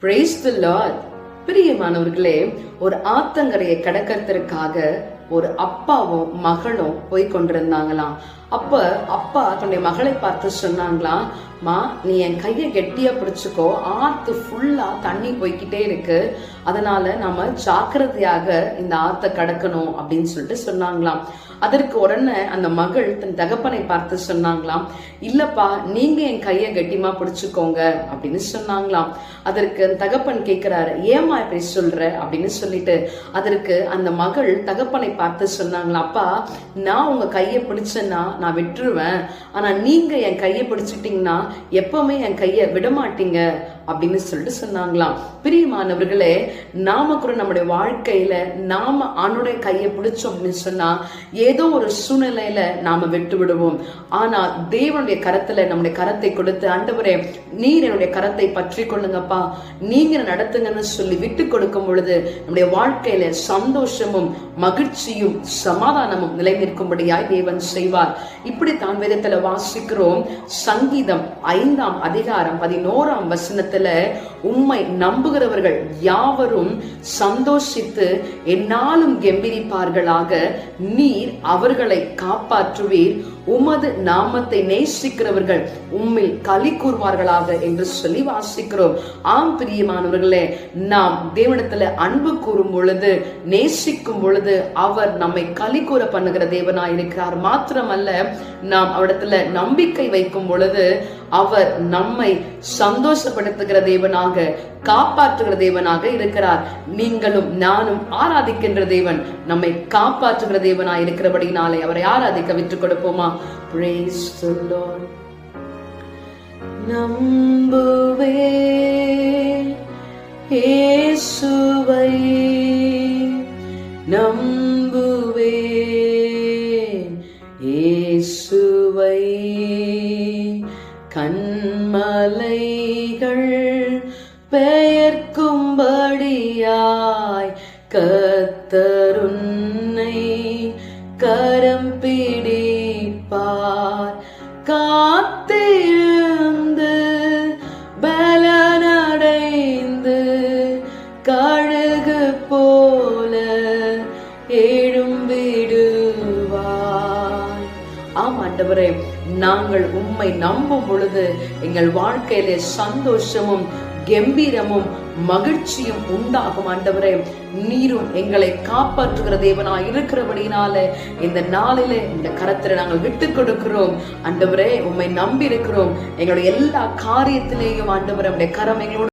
Praise the Lord. பிரியமானவர்களே, ஒரு ஆத்தங்கரையை கடக்கிறதுக்காக ஒரு அப்பாவும் மகளும் போய் கொண்டிருந்தாங்களாம். அப்ப அப்பா தன்னுடைய மகளை பார்த்து சொன்னாங்களாம், மா நீ என் கையை கெட்டியா பிடிச்சுக்கோ, ஆத்து ஃபுல்லா தண்ணி போய்கிட்டே இருக்கு, அதனால நாம ஜாக்கிரதையாக இந்த ஆத்தை கடக்கணும் அப்படின்னு சொல்லிட்டு சொன்னாங்களாம். அதற்கு உடனே அந்த மகள் தன் தகப்பனை பார்த்து சொன்னாங்களாம், இல்லப்பா நீங்க என் கையை கட்டிமா பிடிச்சுக்கோங்க அப்படின்னு சொன்னாங்களாம். அதற்கு தகப்பன் கேட்கிறாரு, ஏமா இப்படி சொல்ற அப்படின்னு சொல்லிட்டு அதற்கு அந்த மகள் தகப்பனை பார்த்து சொன்னாங்களாம், அப்பா நான் உங்க கையை பிடிச்சேன்னா நான் விட்டுருவேன், ஆனா நீங்க என் கையை பிடிச்சிட்டீங்கன்னா எப்பவுமே என் கையை விட மாட்டீங்க அப்படின்னு சொல்லிட்டு சொன்னாங்களாம். பிரியமானவர்களே, நாம கூட நம்முடைய வாழ்க்கையில நாம ஆணுடைய கையை பிடிச்சோம் அப்படின்னு சொன்னா ஏதோ ஒரு சூழ்நிலையில நாம விட்டு விடுவோம். ஆனா தேவனுடைய கரத்துல நம்முடைய கரத்தை கொடுத்து, ஆண்டவரே நீர் என்னுடைய கரத்தை பற்றி கொள்ளுங்கப்பா, நீங்க நடத்துங்கன்னு சொல்லி விட்டு கொடுக்கும் பொழுது நம்முடைய வாழ்க்கையில சந்தோஷமும் மகிழ்ச்சியும் சமாதானமும் நிலை நிற்கும்படியாய் தேவன் செய்வார். இப்படி தான் வேதத்துல வாசிக்கிறோம். சங்கீதம் 5ஆம் அதிகாரம் 11ஆம் வசனத்துல, உம்மை நம்புகிறவர்கள் யாவரும் சந்தோஷித்து என்னாலும் கெம்பீரிப்பார்களாக, நீர் அவர்களை காப்பாற்றுவீர், உமது நாமத்தை நேசிக்கிறவர்கள் உம்மில் களி கூறுவார்களாக என்று சொல்லி வாசிக்கிறோம். ஆம் பிரியமானவர்களே, நாம் தேவனிடத்துல அன்பு கூறும் பொழுது, நேசிக்கும் பொழுது அவர் நம்மை களி கூற பண்ணுகிற தேவனாய் இருக்கிறார். மாத்திரமல்ல, நாம் அவரிடத்துல நம்பிக்கை வைக்கும் பொழுது அவர் நம்மை சந்தோஷப்படுத்துகிற தேவனாக, காப்பாற்றுகிற தேவனாக இருக்கிறார். நீங்களும் நானும் ஆராதிக்கின்ற தேவன் நம்மை காப்பாற்றுகிற தேவனாய் இருக்கிறபடினாலே அவரை ஆராதிக்க விட்டுக் கொடுப்போமா? Praise the Lord. நம்புவே இயேசுவை, நம்புவே இயேசுவை, கண்மலைகள் பெயர்க்கும்படியாய் கர்த்தர் உன்னை கரம் பிடிப்பார், காத்திருந்து பலனடைந்து கழுகு போல எழும்பிடுவார். ஆம் ஆண்டவரே, நாங்கள் உம்மை நம்பும் பொழுது எங்கள் வாழ்க்கையிலே சந்தோஷமும் கம்பீரமும் மகிழ்ச்சியும் உண்டாகும். ஆண்டவரே, நீரும் எங்களை காப்பாற்றுகிற தேவனாய் இருக்கிறபடினாலே இந்த நாளிலே இந்த கரத்திலே நாங்கள் விட்டு கொடுக்கிறோம். ஆண்டவரே, உம்மை நம்பி இருக்கிறோம். எங்களுடைய எல்லா காரியத்திலேயும் ஆண்டவரே உம்முடைய கரம் எங்களோடு